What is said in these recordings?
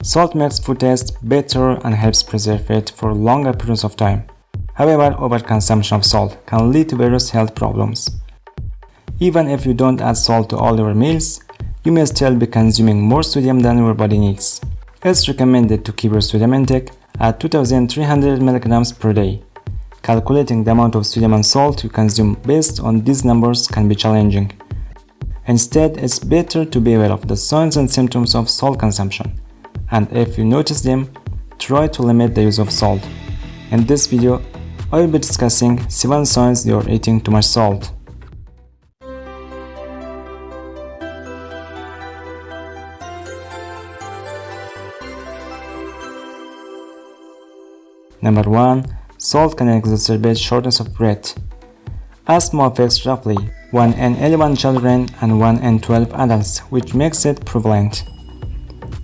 Salt makes food taste better and helps preserve it for longer periods of time. However, overconsumption of salt can lead to various health problems. Even if you don't add salt to all your meals, you may still be consuming more sodium than your body needs. It's recommended to keep your sodium intake at 2300 mg per day. Calculating the amount of sodium and salt you consume based on these numbers can be challenging. Instead, it's better to be aware of the signs and symptoms of salt consumption, and if you notice them, try to limit the use of salt. In this video, I will be discussing 7 signs you are eating too much salt. Number 1. Salt can exacerbate shortness of breath. Asthma affects roughly 1 in 11 children and 1 in 12 adults, which makes it prevalent.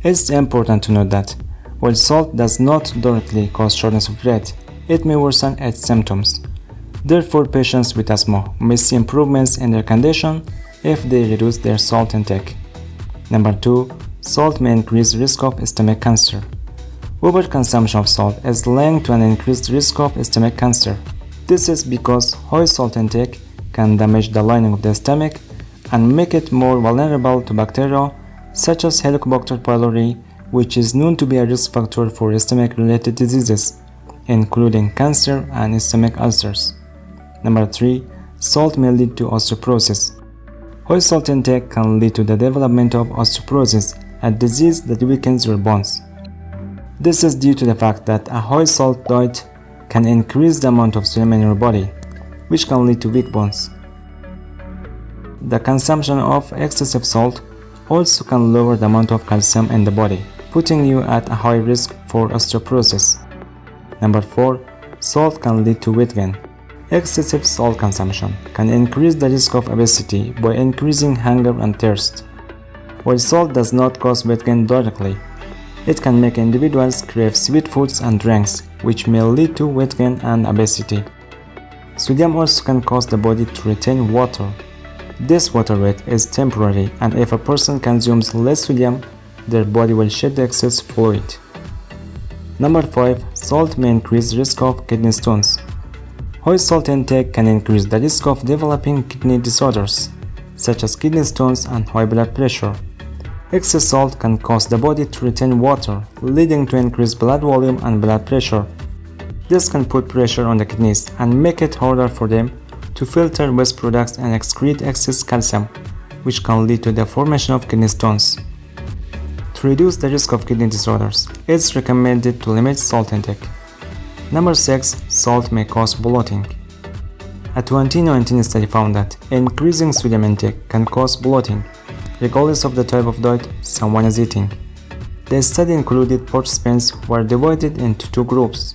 It's important to note that while salt does not directly cause shortness of breath, it may worsen its symptoms. Therefore, patients with asthma may see improvements in their condition if they reduce their salt intake. Number 2. Salt may increase risk of stomach cancer. Overconsumption of salt is linked to an increased risk of stomach cancer. This is because high salt intake can damage the lining of the stomach and make it more vulnerable to bacteria such as Helicobacter pylori, which is known to be a risk factor for stomach-related diseases, including cancer and stomach ulcers. Number 3. Salt may lead to osteoporosis. High salt intake can lead to the development of osteoporosis, a disease that weakens your bones. This is due to the fact that a high salt diet can increase the amount of sodium in your body, which can lead to weak bones. The consumption of excessive salt also can lower the amount of calcium in the body, putting you at a high risk for osteoporosis. Number 4. Salt can lead to weight gain. Excessive salt consumption can increase the risk of obesity by increasing hunger and thirst. While salt does not cause weight gain directly, it can make individuals crave sweet foods and drinks, which may lead to weight gain and obesity. Sodium also can cause the body to retain water. This water weight is temporary, and if a person consumes less sodium, their body will shed the excess fluid. Number 5. Salt may increase risk of kidney stones. High salt intake can increase the risk of developing kidney disorders, such as kidney stones and high blood pressure. Excess salt can cause the body to retain water, leading to increased blood volume and blood pressure. This can put pressure on the kidneys and make it harder for them to filter waste products and excrete excess calcium, which can lead to the formation of kidney stones. To reduce the risk of kidney disorders, it's recommended to limit salt intake. Number 6. Salt may cause bloating. A 2019 study found that increasing sodium intake can cause bloating, regardless of the type of diet someone is eating. The study included participants who were divided into 2 groups.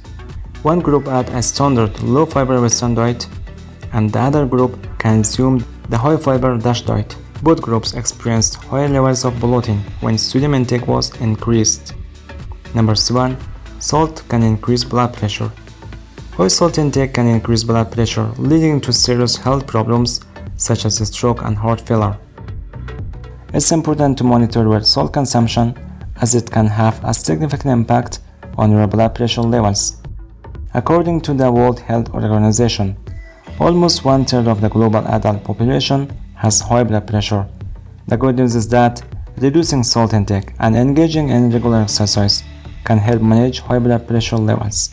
One group had a standard low-fiber Western diet, and the other group consumed the high-fiber DASH diet. Both groups experienced higher levels of bloating when sodium intake was increased. Number 7. Salt can increase blood pressure. High salt intake can increase blood pressure, leading to serious health problems such as stroke and heart failure. It's important to monitor your salt consumption, as it can have a significant impact on your blood pressure levels. According to the World Health Organization, almost 1/3 of the global adult population has high blood pressure. The good news is that reducing salt intake and engaging in regular exercise can help manage high blood pressure levels.